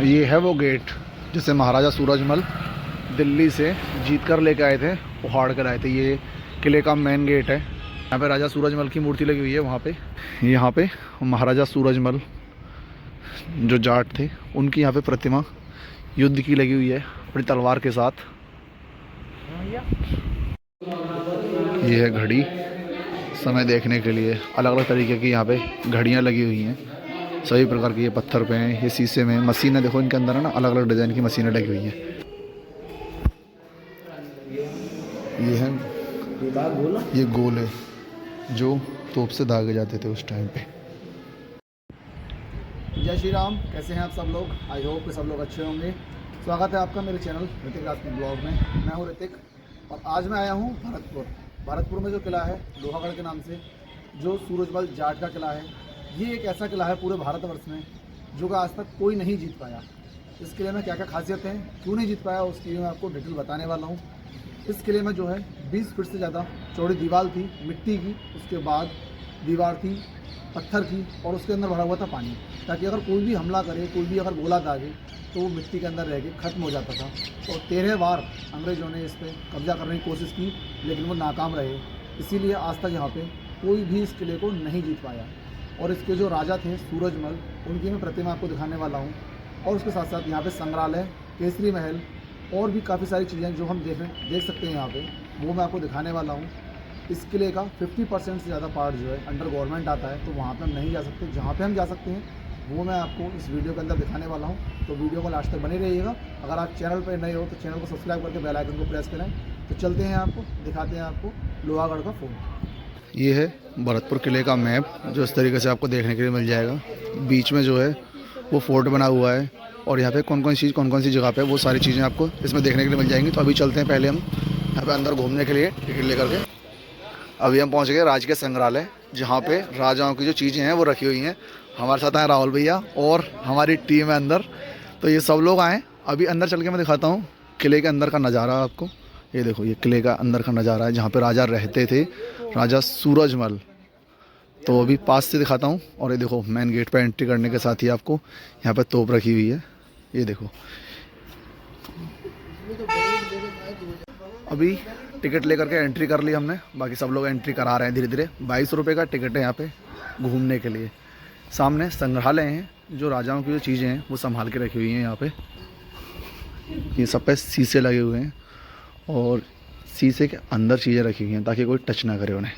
ये है वो गेट जिसे महाराजा सूरजमल दिल्ली से जीत कर लेके आए थे, उहाड़ कर आए थे। ये किले का मेन गेट है। यहाँ पे राजा सूरजमल की मूर्ति लगी हुई है। वहाँ पे यहाँ पे महाराजा सूरजमल जो जाट थे उनकी यहाँ पे प्रतिमा युद्ध की लगी हुई है अपनी तलवार के साथ। ये है घड़ी, समय देखने के लिए। अलग अलग तरीके की यहाँ पे घड़ियाँ लगी हुई हैं, सभी प्रकार की। ये पत्थर पे हैं, ये शीशे में। मशीनें देखो इनके अंदर है ना, अलग अलग डिज़ाइन की मशीनें लगी हुई हैं। ये है ये गोले जो तोप से दागे जाते थे उस टाइम पे। जय श्री राम। कैसे हैं आप सब लोग? आई होप कि सब लोग अच्छे होंगे। स्वागत है आपका मेरे चैनल ऋतिक राजपूत ब्लॉग में। मैं हूं ऋतिक और आज मैं आया हूं भरतपुर में जो किला है लोहागढ़ के नाम से, जो सूरजमल जाट का किला है। ये एक ऐसा किला है पूरे भारतवर्ष में जो कि आज तक कोई नहीं जीत पाया। इस किले में क्या क्या खासियत है, क्यों नहीं जीत पाया, उसकी मैं आपको डिटेल बताने वाला हूँ। इस किले में जो है 20 फीट से ज़्यादा चौड़ी दीवार थी मिट्टी की, उसके बाद दीवार थी पत्थर की और उसके अंदर भरा हुआ था पानी, ताकि अगर कोई भी हमला करे, कोई भी अगर गोला दागे तो वो मिट्टी के अंदर रह के ख़त्म हो जाता था। और 13 बार अंग्रेज़ों ने इस पर कब्जा करने की कोशिश की लेकिन वो नाकाम रहे। इसीलिए आज तक यहाँ पे कोई भी इस किले को नहीं जीत पाया। और इसके जो राजा थे सूरजमल, उनकी मैं प्रतिमा आपको दिखाने वाला हूँ। और उसके साथ साथ यहाँ पे संग्रहालय, केसरी महल और भी काफ़ी सारी चीज़ें जो हम देख सकते हैं यहाँ पे, वो मैं आपको दिखाने वाला हूँ। इस किले का 50% से ज़्यादा पार्ट जो है अंडर गवर्नमेंट आता है, तो वहाँ पे हम नहीं जा सकते। जहाँ पे हम जा सकते हैं वो मैं आपको इस वीडियो के अंदर दिखाने वाला हूँ। तो वीडियो को लास्ट तक बने रहिएगा। अगर आप चैनल पर नए हो तो चैनल को सब्सक्राइब करके बेल आइकन को प्रेस करें। तो चलते हैं, आपको दिखाते हैं आपको लोहागढ़ का फोर्ट। ये है भरतपुर किले का मैप, जो इस तरीके से आपको देखने के लिए मिल जाएगा। बीच में जो है वो फोर्ट बना हुआ है और यहाँ पे कौन कौन सी जगह पे वो सारी चीज़ें आपको इसमें देखने के लिए मिल जाएंगी। तो अभी चलते हैं, पहले हम यहाँ पे अंदर घूमने के लिए टिकट लेकर के। अभी हम पहुँच गए राजकीय संग्रहालय, जहाँ पे राजाओं की जो चीज़ें हैं वो रखी हुई हैं। हमारे साथ आए राहुल भैया और हमारी टीम है अंदर, तो ये सब लोग आए। अभी अंदर चल के मैं दिखाता हूँ किले के अंदर का नज़ारा आपको। ये देखो, ये किले का अंदर का नज़ारा है जहाँ पे राजा रहते थे, राजा सूरजमल। तो अभी पास से दिखाता हूँ। और ये देखो, मेन गेट पे एंट्री करने के साथ ही आपको यहाँ पे तोप रखी हुई है। ये देखो, अभी टिकट लेकर के एंट्री कर ली हमने। बाकी सब लोग एंट्री करा रहे हैं धीरे धीरे। 22 रुपये का टिकट है यहाँ पे घूमने के लिए। सामने संग्रहालय हैं, जो राजाओं की जो चीज़ें हैं वो संभाल के रखी हुई हैं यहाँ पे। ये सब पे शीशे लगे हुए हैं और शीशे के अंदर चीज़ें रखी हुई हैं ताकि कोई टच ना करे उन्हें।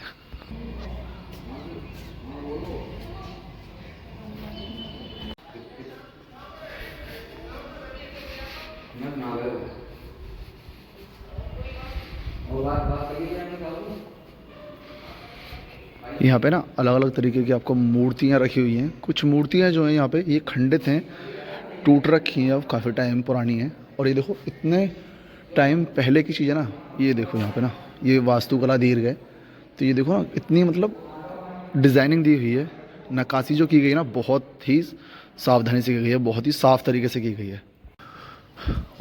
यहाँ पे ना अलग अलग तरीके की आपको मूर्तियाँ रखी हुई हैं। कुछ मूर्तियाँ जो हैं यहाँ पे ये खंडित हैं, टूट रखी हैं, अब काफ़ी टाइम पुरानी हैं। और ये देखो, इतने टाइम पहले की चीज़ है ना। ये देखो यहाँ पे ना, ये वास्तुकला दीर्घ है। तो ये देखो ना, इतनी मतलब डिज़ाइनिंग दी हुई है। नक्काशी जो की गई है ना, बहुत ही सावधानी से की गई है, बहुत ही साफ़ तरीके से की गई है।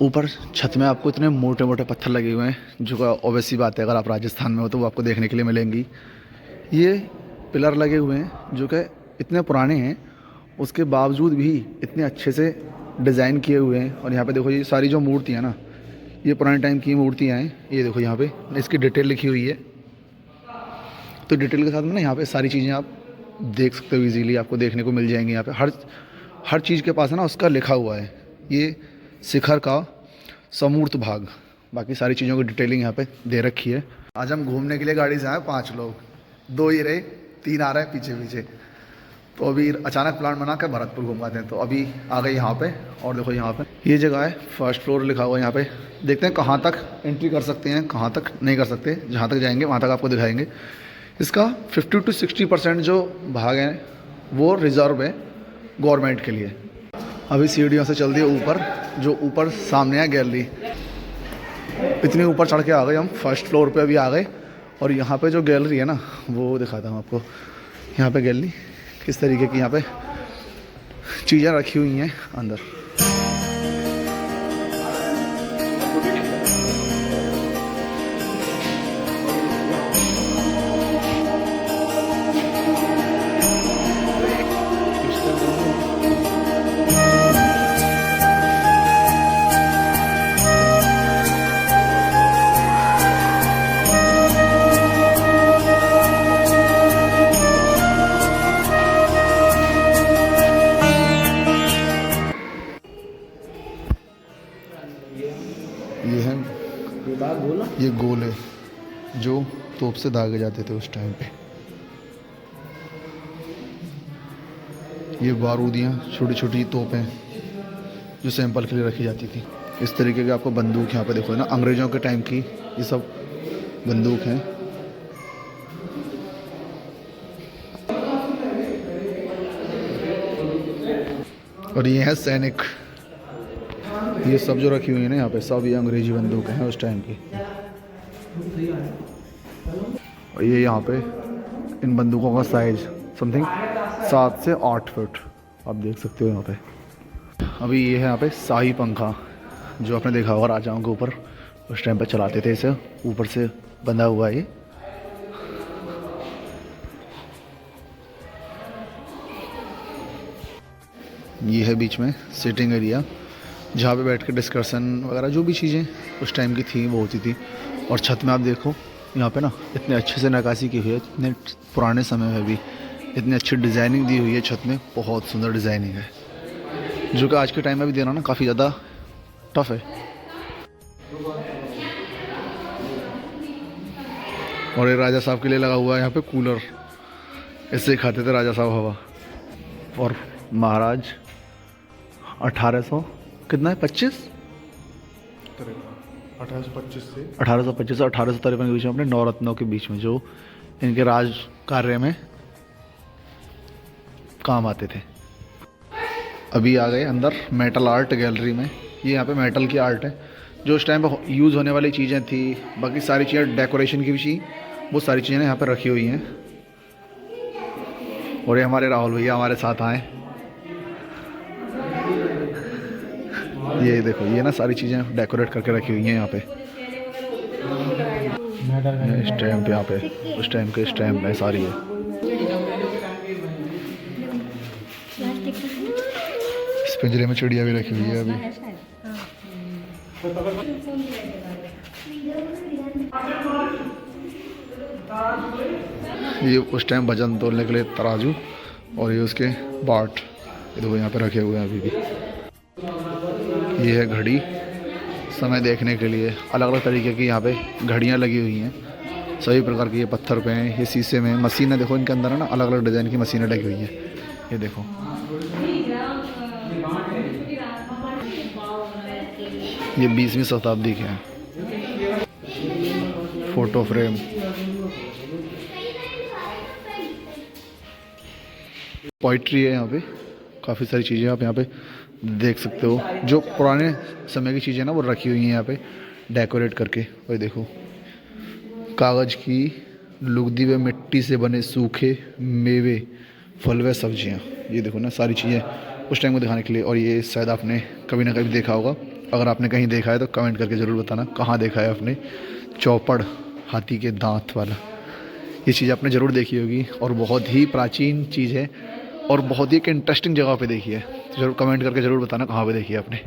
ऊपर छत में आपको इतने मोटे मोटे पत्थर लगे हुए हैं, जो ऑब्वियसली बात है, अगर आप राजस्थान में हो तो वो आपको देखने के लिए मिलेंगी। ये पिलर लगे हुए हैं जो कि इतने पुराने हैं, उसके बावजूद भी इतने अच्छे से डिज़ाइन किए हुए हैं। और यहाँ पे देखो, ये सारी जो मूर्तियाँ ना, ये पुराने टाइम की मूर्तियाँ हैं। ये देखो, यहाँ पे इसकी डिटेल लिखी हुई है। तो डिटेल के साथ में ना यहाँ पे सारी चीज़ें आप देख सकते हो, इजीली आपको देखने को मिल जाएंगी। यहाँ पे हर चीज़ के पास है ना उसका लिखा हुआ है। ये शिखर का समूर्त भाग, बाकी सारी चीज़ों की डिटेलिंग यहाँ पे दे रखी है। आज हम घूमने के लिए गाड़ी से आए 5 लोग, 2 ही रहे, 3 आ रहे हैं पीछे पीछे। तो अभी अचानक प्लान बना कर भरतपुर घुमाते हैं। तो अभी आ गए यहाँ पे। और देखो, यहाँ पे ये जगह है, फर्स्ट फ्लोर लिखा हुआ है। यहाँ पे देखते हैं कहाँ तक एंट्री कर सकते हैं, कहाँ तक नहीं कर सकते। जहाँ तक जाएंगे वहाँ तक आपको दिखाएंगे। इसका 50 से 60% जो भाग है वो रिजर्व है गवर्नमेंट के लिए। अभी सीढ़ियों से चल दिए ऊपर, जो ऊपर सामने है गैलरी। इतनी ऊपर चढ़ के आ गए हम, फर्स्ट फ्लोर पे अभी आ गए। और यहाँ पे जो गैलरी है ना, वो दिखाता हूँ आपको। यहाँ पे गैलरी किस तरीके की यहाँ पे चीज़ें रखी हुई हैं अंदर। ये है, ये गोले जो तोप से दागे जाते थे उस टाइम पे। ये बारूदियाँ, छोटी छोटी तोपें जो सैंपल के लिए रखी जाती थी। इस तरीके के आपको बंदूक यहाँ पे देखो ना, अंग्रेज़ों के टाइम की ये सब बंदूक हैं। और ये है सैनिक, ये सब जो रखी हुई है ना यहाँ पे, सब ये अंग्रेजी बंदूक हैं उस टाइम की। और ये यहाँ पे इन बंदूकों का साइज समथिंग 7 से 8 फुट आप देख सकते हो यहाँ पे। अभी ये है यहाँ पे शाही पंखा, जो आपने देखा होगा राजाओं के ऊपर उस टाइम पे चलाते थे, इसे ऊपर से बंधा हुआ है ये है बीच में सिटिंग एरिया, जहाँ पे बैठ के डिस्कशन वगैरह जो भी चीज़ें उस टाइम की थी वो होती थी। और छत में आप देखो यहाँ पे ना इतने अच्छे से नक्काशी की हुई है, इतने पुराने समय में भी इतनी अच्छी डिज़ाइनिंग दी हुई है छत में, बहुत सुंदर डिज़ाइनिंग है, जो कि आज के टाइम में भी देना ना काफ़ी ज़्यादा टफ है। और ये राजा साहब के लिए लगा हुआ है यहाँ पे कूलर, इससे खाते थे राजा साहब हवा। और महाराज 1800 कितना है 25 1825 से 1853 के बीच में अपने नवरत्नों के बीच में जो इनके राज कार्य में काम आते थे। अभी आ गए अंदर मेटल आर्ट गैलरी में। ये यहाँ पे मेटल की आर्ट है, जो उस टाइम पे यूज़ होने वाली चीज़ें थी, बाकी सारी चीज़ें डेकोरेशन की भी थी, वो सारी चीज़ें यहाँ पे रखी हुई हैं। और ये हमारे राहुल भैया हमारे साथ आए, ये देखो ये ना सारी चीज़ें डेकोरेट करके रखी हुई हैं यहाँ पे। स्टैम्प यहाँ पे उस टाइम के स्टैम्प है सारी है। इस पिंजरे में चिड़िया भी रखी हुई है अभी। ये उस टाइम वजन तोलने के लिए तराजू, और ये उसके बाट ये देखो यहाँ पे रखे हुए हैं अभी भी। ये है घड़ी, समय देखने के लिए अलग अलग तरीके की यहाँ पे घड़ियाँ लगी हुई हैं, सभी प्रकार की। ये पत्थर पे हैं, ये शीशे में। मशीनें देखो इनके अंदर है ना, अलग अलग डिज़ाइन की मशीनें लगी हुई हैं। ये देखो ये 20वीं शताब्दी के हैं। फोटो फ्रेम, पोइट्री है यहाँ पे, काफ़ी सारी चीज़ें आप यहाँ पे देख सकते हो, जो पुराने समय की चीज़ें ना वो रखी हुई हैं यहाँ पे डेकोरेट करके। और देखो कागज़ की लुगदी व मिट्टी से बने सूखे मेवे, फल व सब्जियाँ, ये देखो ना सारी चीज़ें उस टाइम को दिखाने के लिए। और ये शायद आपने कभी ना कभी देखा होगा, अगर आपने कहीं देखा है तो कमेंट करके ज़रूर बताना कहाँ देखा है आपने। चौपड़, हाथी के दांत वाला, ये चीज़ आपने ज़रूर देखी होगी, और बहुत ही प्राचीन चीज़ है, और बहुत ही एक इंटरेस्टिंग जगह पे देखी है। तो ज़रूर कमेंट करके ज़रूर बताना कहाँ पे देखी है आपने।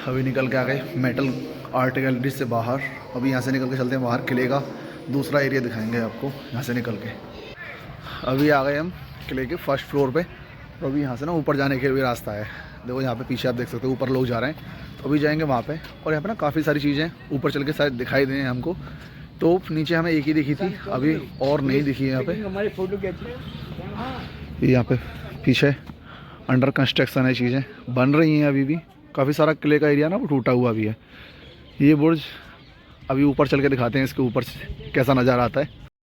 अभी निकल के आ गए मेटल आर्ट गैलरी से बाहर। अभी यहाँ से निकल के चलते हैं बाहर, किले का दूसरा एरिया दिखाएंगे आपको यहाँ से निकल के। अभी आ गए हम किले के फर्स्ट फ्लोर पे, और अभी यहाँ से ना ऊपर जाने के लिए रास्ता है। देखो यहाँ पे पीछे आप देख सकते हो, ऊपर लोग जा रहे हैं, तो अभी जाएंगे वहाँ पे। और यहाँ पे ना काफ़ी सारी चीज़ें ऊपर चल के शायद दिखाई दें हमको। तो नीचे हमें एक ही दिखी थी, अभी और नहीं दिखी है यहाँ पे। हमारी फोटो यहाँ पे पीछे अंडर कंस्ट्रक्शन है, चीज़ें बन रही हैं अभी भी। काफ़ी सारा किले का एरिया ना वो टूटा हुआ भी है। ये बुर्ज अभी ऊपर चल के दिखाते हैं, इसके ऊपर से कैसा नज़ारा आता है।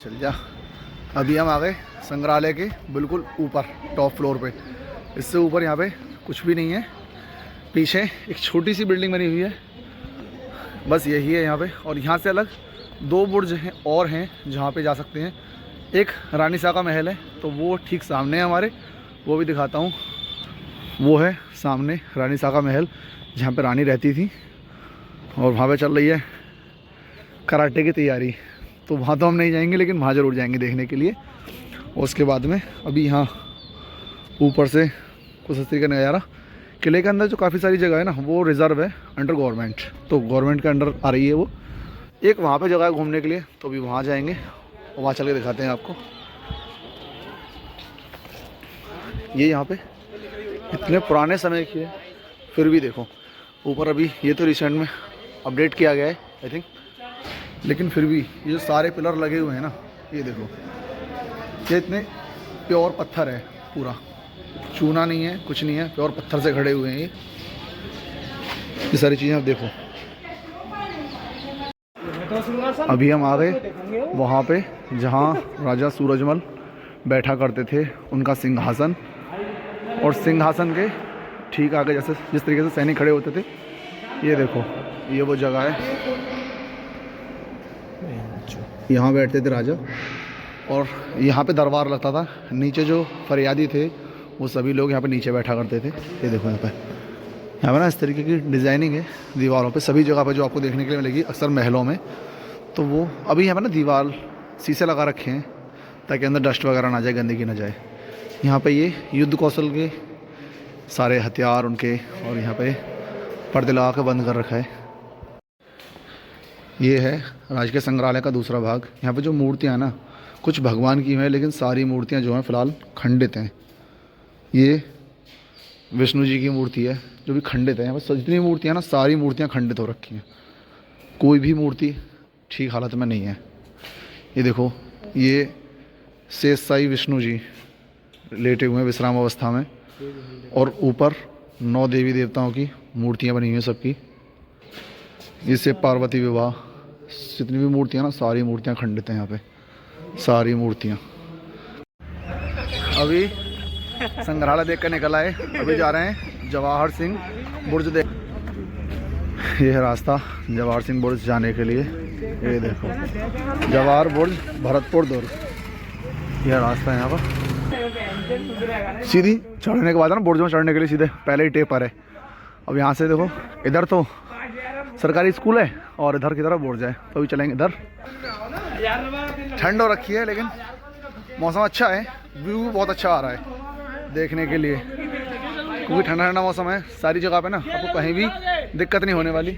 चल जा, अभी हम आ गए संग्रहालय के बिल्कुल ऊपर टॉप फ्लोर पे। इससे ऊपर यहाँ पे कुछ भी नहीं है, पीछे एक छोटी सी बिल्डिंग बनी हुई है, बस यही है यहाँ पे। और यहाँ से अलग 2 बुर्ज हैं और हैं जहाँ पे जा सकते हैं। एक रानी साका महल है, तो वो ठीक सामने है हमारे, वो भी दिखाता हूँ। वो है सामने रानी साका महल, जहाँ पे रानी रहती थी, और वहाँ पे चल रही है कराटे की तैयारी। तो वहाँ तो हम नहीं जाएंगे, लेकिन वहाँ ज़रूर जाएंगे देखने के लिए। और उसके बाद में अभी यहाँ ऊपर से कुछ इस तरीके का नज़ारा। किले के अंदर जो काफ़ी सारी जगह है ना, वो रिज़र्व है अंडर गवर्नमेंट, तो गवर्नमेंट के अंडर आ रही है वो। एक वहाँ पे जगह है घूमने के लिए, तो अभी वहाँ जाएंगे और वहाँ चल के दिखाते हैं आपको। ये यहाँ पे इतने पुराने समय की है, फिर भी देखो ऊपर। अभी ये तो रिसेंट में अपडेट किया गया है आई थिंक, लेकिन फिर भी ये जो सारे पिलर लगे हुए हैं ना, ये देखो, ये इतने प्योर पत्थर है, पूरा चूना नहीं है, कुछ नहीं है, प्योर पत्थर से खड़े हुए हैं ये सारी चीज़ें। आप देखो, अभी हम आ गए वहाँ पे जहाँ राजा सूरजमल बैठा करते थे, उनका सिंहासन, और सिंहासन के ठीक आगे जैसे जिस तरीके से सैनिक खड़े होते थे, ये देखो, ये वो जगह है, यहाँ बैठते थे राजा, और यहाँ पे दरबार लगता था। नीचे जो फरियादी थे वो सभी लोग यहाँ पे नीचे बैठा करते थे। ये देखो यहाँ पे ना इस तरीके की डिज़ाइनिंग है दीवारों पे, सभी जगह पे जो आपको देखने के लिए मिलेगी, अक्सर महलों में। तो वो अभी यहाँ पे ना दीवार शीशे लगा रखे हैं ताकि अंदर डस्ट वगैरह ना जाए, गंदगी ना जाए। यहाँ पे ये युद्ध कौशल के सारे हथियार उनके, और यहाँ पे पर्दे लगा के बंद कर रखा है। ये है राजकीय संग्रहालय का दूसरा भाग। यहाँ पे जो मूर्तियाँ हैं ना, कुछ भगवान की हैं, लेकिन सारी मूर्तियाँ जो हैं फ़िलहाल खंडित हैं। ये विष्णु जी की मूर्ति है जो भी खंडित है। यहाँ पर जितनी मूर्तियाँ ना, सारी मूर्तियाँ खंडित हो रखी हैं, कोई भी मूर्ति ठीक हालत में नहीं है। ये देखो, ये शेषशाही विष्णु जी लेटे हुए हैं विश्राम अवस्था में, और ऊपर 9 देवी देवताओं की मूर्तियाँ बनी हुई हैं सबकी। ये शिव पार्वती विवाह, जितनी भी मूर्तियाँ ना, सारी मूर्तियाँ खंडित हैं यहाँ पे, सारी मूर्तियाँ। अभी संग्रहालय देख कर निकल आए, अभी जा रहे हैं जवाहर सिंह बुर्ज देख। ये है रास्ता जवाहर सिंह बुर्ज जाने के लिए। ये देखो, जवाहर बुर्ज, भरतपुर दुर्ग, यह रास्ता है यहाँ पर। सीधी चढ़ने के बाद ना, बुर्ज में चढ़ने के लिए सीधे पहले ही टेपर है। अब यहाँ से देखो, इधर तो सरकारी स्कूल है और इधर की तरफ बुर्ज है, तो अभी चलेंगे इधर। ठंड हो रखी है लेकिन मौसम अच्छा है, व्यू बहुत अच्छा आ रहा है देखने के लिए, क्योंकि ठंडा ठंडा मौसम है। सारी जगह पे ना आपको कहीं भी दिक्कत नहीं होने वाली।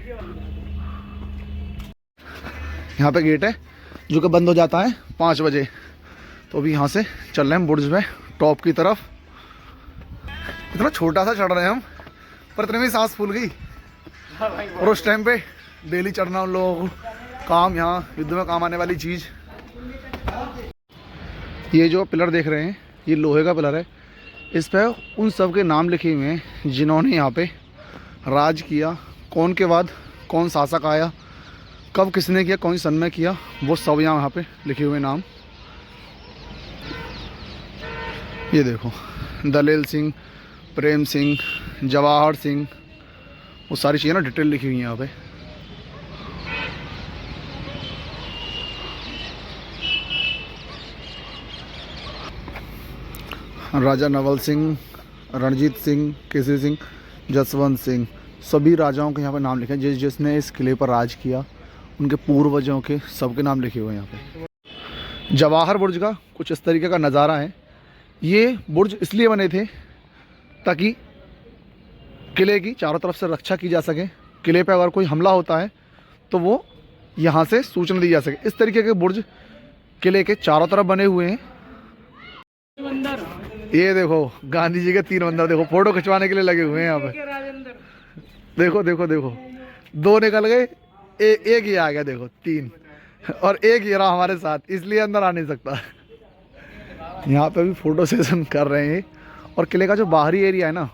यहाँ पे गेट है जो कि बंद हो जाता है 5 बजे, तो अभी यहाँ से चल रहे हैं बुर्ज में टॉप की तरफ। इतना छोटा सा चढ़ रहे हैं हम, पर इतने में सांस फूल गई। और उस टाइम पे डेली चढ़ना उन लोगों को काम, यहाँ युद्ध में काम आने वाली चीज़। ये जो पिलर देख रहे हैं, ये लोहे का पिलर है। इस पर उन सब के नाम लिखे हुए हैं जिन्होंने यहाँ पे राज किया, कौन के बाद कौन शासक आया, कब किसने किया, कौन सन में किया, वो सब यहाँ पे लिखे हुए नाम। ये देखो, दलेल सिंह, प्रेम सिंह, जवाहर सिंह, वो सारी चीज़ें ना डिटेल लिखी हुई हैं यहाँ पे। राजा नवल सिंह, रणजीत सिंह, केसरी सिंह, जसवंत सिंह, सभी राजाओं के यहाँ पे नाम लिखे हैं। जिसने इस किले पर राज किया, उनके पूर्वजों के सबके नाम लिखे हुए हैं यहाँ पे। जवाहर बुर्ज का कुछ इस तरीके का नज़ारा है। ये बुर्ज इसलिए बने थे ताकि किले की चारों तरफ से रक्षा की जा सके। किले पे अगर कोई हमला होता है तो वो यहाँ से सूचना दी जा सके। इस तरीके के बुर्ज किले के चारों तरफ बने हुए हैं। ये देखो, गांधी जी के 3 बंदर देखो, फोटो खिंचवाने के लिए लगे हुए हैं यहाँ पे। देखो देखो देखो, 2 निकल गए, एक ही आ गया, देखो 3, और एक ही रहा हमारे साथ, इसलिए अंदर आ नहीं सकता। यहाँ पे भी फोटो सेशन कर रहे हैं। और किले का जो बाहरी एरिया है ना,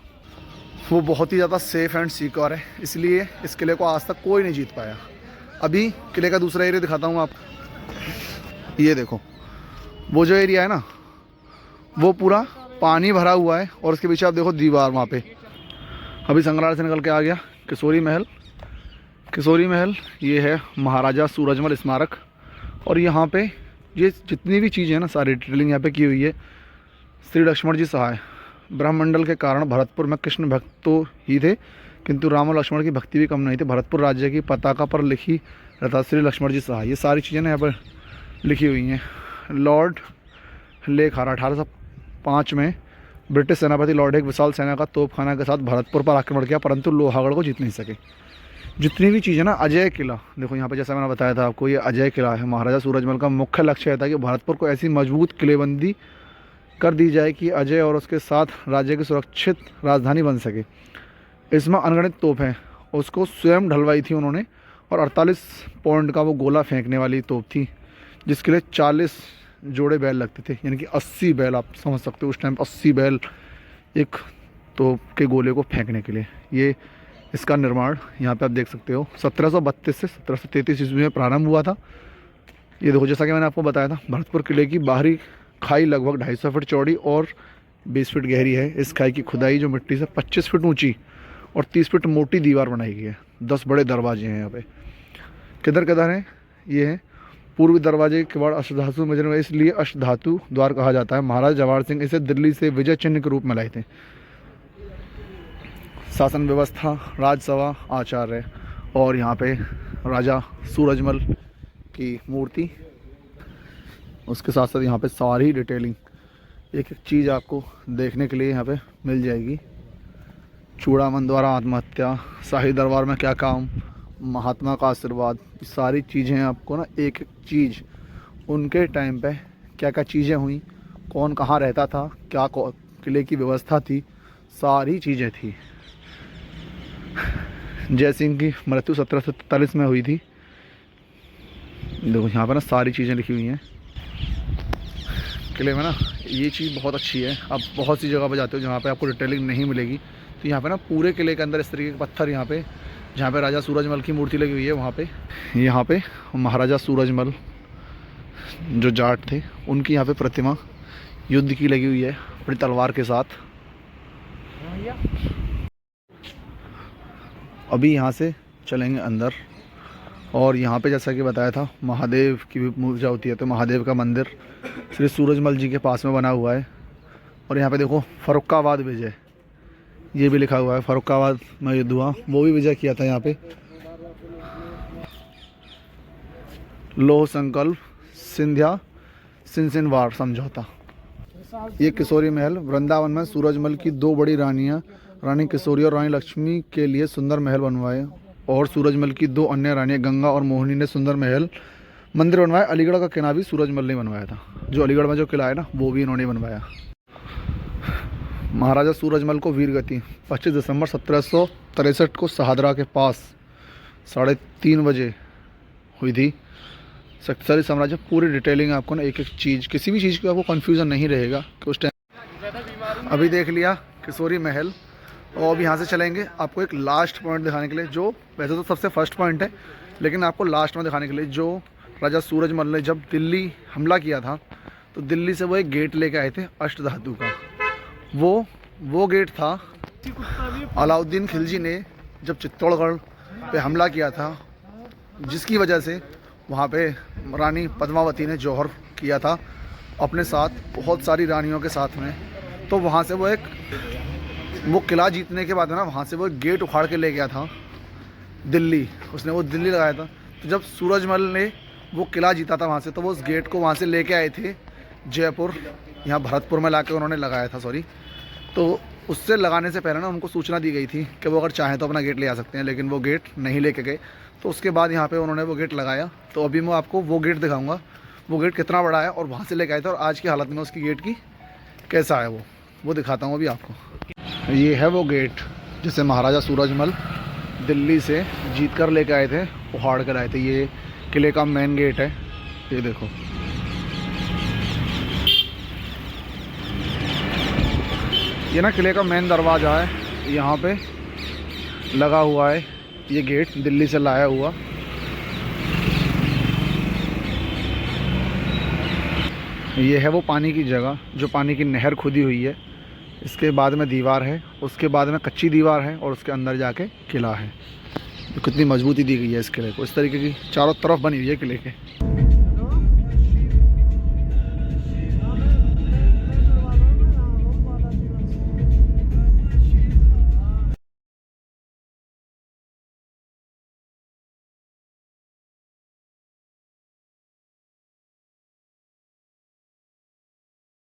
वो बहुत ही ज़्यादा सेफ़ एंड सिक्योर है, इसलिए इस किले को आज तक कोई नहीं जीत पाया। अभी किले का दूसरा एरिया दिखाता हूँ आपको। ये देखो, वो जो एरिया है ना, वो पूरा पानी भरा हुआ है, और उसके पीछे आप देखो दीवार वहाँ पे। अभी संग्रहालय से निकल के आ गया किशोरी महल। किशोरी महल ये है महाराजा सूरजमल स्मारक। और यहाँ पे ये जितनी भी चीज़ें हैं ना, सारी डिटेलिंग यहाँ पे की हुई है। श्री लक्ष्मण जी सहाय, ब्रह्मंडल के कारण भरतपुर में कृष्ण भक्त तो ही थे, किंतु राम और लक्ष्मण की भक्ति भी कम नहीं थी। भरतपुर राज्य की पताका पर लिखी रहता श्री लक्ष्मण जी सहाय। ये सारी चीज़ें ना यहाँ पर लिखी हुई हैं। लॉर्ड लेखारा 1805 में ब्रिटिश सेनापति लॉर्ड एक विशाल सेना का तोपखाना के साथ भरतपुर पर आक्रमण किया, परंतु लोहागढ़ को जीत नहीं सके। जितनी भी चीज़ें ना, अजय किला देखो यहाँ पे, जैसा मैंने बताया था आपको, ये अजय किला है। महाराजा सूरजमल का मुख्य लक्ष्य था कि भरतपुर को ऐसी मजबूत किलेबंदी कर दी जाए कि अजय और उसके साथ राज्य की सुरक्षित राजधानी बन सके। इसमें अनगणित तोपें उसको स्वयं ढलवाई थी उन्होंने, और 48 पॉइंट का वो गोला फेंकने वाली तोप थी, जिसके लिए 40 जोड़े बैल लगते थे, यानी कि 80 बैल, आप समझ सकते हो उस टाइम 80 बैल एक तोप के गोले को फेंकने के लिए। ये इसका निर्माण यहाँ पे आप देख सकते हो 1732 से 1733 ईस्वी में प्रारंभ हुआ था। ये देखो, जैसा कि मैंने आपको बताया था, भरतपुर किले की बाहरी खाई लगभग 250 फीट चौड़ी और 20 फीट गहरी है। इस खाई की खुदाई जो मिट्टी से 25 फीट ऊंची और 30 फीट मोटी दीवार बनाई गई है। 10 बड़े दरवाजे हैं यहाँ पे। किधर किधर हैं? ये हैं पूर्वी दरवाजे के किवाड़ अष्टधातु में बने हुए, इसलिए अष्टधातु द्वार कहा जाता है। महाराज जवाहर सिंह इसे दिल्ली से विजय चिन्ह के रूप में लाए थे। शासन व्यवस्था, राजसभा, आचार्य और यहाँ पे राजा सूरजमल की मूर्ति, उसके साथ साथ यहाँ पे सारी डिटेलिंग, एक एक चीज़ आपको देखने के लिए यहाँ पे मिल जाएगी। चूड़ामन द्वारा आत्महत्या, शाही दरबार में क्या काम, महात्मा का आशीर्वाद, सारी चीज़ें आपको ना एक एक चीज़ उनके टाइम पे क्या क्या चीज़ें हुई, कौन कहाँ रहता था, क्या किले की व्यवस्था थी, सारी चीज़ें थी। जय सिंह की मृत्यु 1743 में हुई थी। देखो यहाँ पर ना सारी चीज़ें लिखी हुई हैं किले में ना। ये चीज़ बहुत अच्छी है। आप बहुत सी जगह पर जाते हो जहाँ पे आपको डिटेलिंग नहीं मिलेगी, तो यहाँ पे ना पूरे किले के अंदर इस तरीके के पत्थर, यहाँ पे जहाँ पे राजा सूरजमल की मूर्ति लगी हुई है, वहाँ पे यहाँ पे महाराजा सूरजमल जो जाट थे उनकी यहाँ पे प्रतिमा युद्ध की लगी हुई है अपनी तलवार के साथ। अभी यहाँ से चलेंगे अंदर और यहाँ पे जैसा कि बताया था महादेव की भी पूजा होती है, तो महादेव का मंदिर श्री सूरजमल जी के पास में बना हुआ है। और यहाँ पे देखो फर्रुखाबाद विजय, ये भी लिखा हुआ है, फर्रुखाबाद में युद्ध हुआ, वो भी विजय किया था यहाँ पे। लोह संकल्प, सिंधिया सिनसिनवार समझौता। ये किशोरी महल वृंदावन में सूरजमल की 2 बड़ी रानियाँ, रानी किशोरी और रानी लक्ष्मी के लिए सुंदर महल बनवाए, और सूरजमल की 2 अन्य रानियाँ गंगा और मोहिनी ने सुंदर महल मंदिर बनवाया। अलीगढ़ का किला भी सूरजमल ने बनवाया था। जो अलीगढ़ में जो किला है ना, वो भी इन्होंने बनवाया। महाराजा सूरजमल को वीरगति 25 दिसंबर 1763 को शहादरा के पास 3:30 बजे हुई थी। शक्तिशाली साम्राज्य, पूरी डिटेलिंग आपको ना एक एक चीज़, किसी भी चीज़ का आपको कन्फ्यूज़न नहीं रहेगा कि उस टाइम। अभी देख लिया किशोरी महल, और अब यहाँ से चलेंगे आपको एक लास्ट पॉइंट दिखाने के लिए, जो वैसे तो सबसे फर्स्ट पॉइंट है, लेकिन आपको लास्ट में दिखाने के लिए, जो राजा सूरजमल ने जब दिल्ली हमला किया था, तो दिल्ली से वो एक गेट लेके आए थे अष्टधातु का। वो गेट था अलाउद्दीन खिलजी ने जब चित्तौड़गढ़ पे हमला किया था, जिसकी वजह से वहाँ पे रानी पद्मावती ने जौहर किया था अपने साथ, बहुत सारी रानियों के साथ में। तो वहाँ से वो किला जीतने के बाद है ना, वहाँ से वो गेट उखाड़ के ले गया था दिल्ली, उसने वो दिल्ली लगाया था। तो जब सूरजमल ने वो किला जीता था वहाँ से, तो वो उस गेट को वहाँ से लेके आए थे जयपुर, यहाँ भरतपुर में लाके उन्होंने लगाया था, सॉरी। तो उससे लगाने से पहले ना उनको सूचना दी गई थी कि वो अगर चाहें तो अपना गेट ले आ सकते हैं, लेकिन वो गेट नहीं लेके गए। तो उसके बाद यहाँ पे उन्होंने वो गेट लगाया। तो अभी मैं आपको वो गेट दिखाऊंगा, वो गेट कितना बड़ा है और वहाँ से लेके आए थे, और आज की हालत में उसकी गेट की कैसा है वो दिखाता हूँ अभी आपको। ये है वो गेट जिसे महाराजा सूरजमल दिल्ली से जीत कर लेके आए थे, उखाड़ कर आए थे। ये किले का मेन गेट है, ये देखो। ये ना किले का मेन दरवाज़ा है, यहाँ पे लगा हुआ है ये गेट, दिल्ली से लाया हुआ। ये है वो पानी की जगह, जो पानी की नहर खुदी हुई है। इसके बाद में दीवार है, उसके बाद में कच्ची दीवार है, और उसके अंदर जाके किला है। तो कितनी मजबूती दी गई है इस किले को, इस तरीके की चारों तरफ बनी हुई है किले के।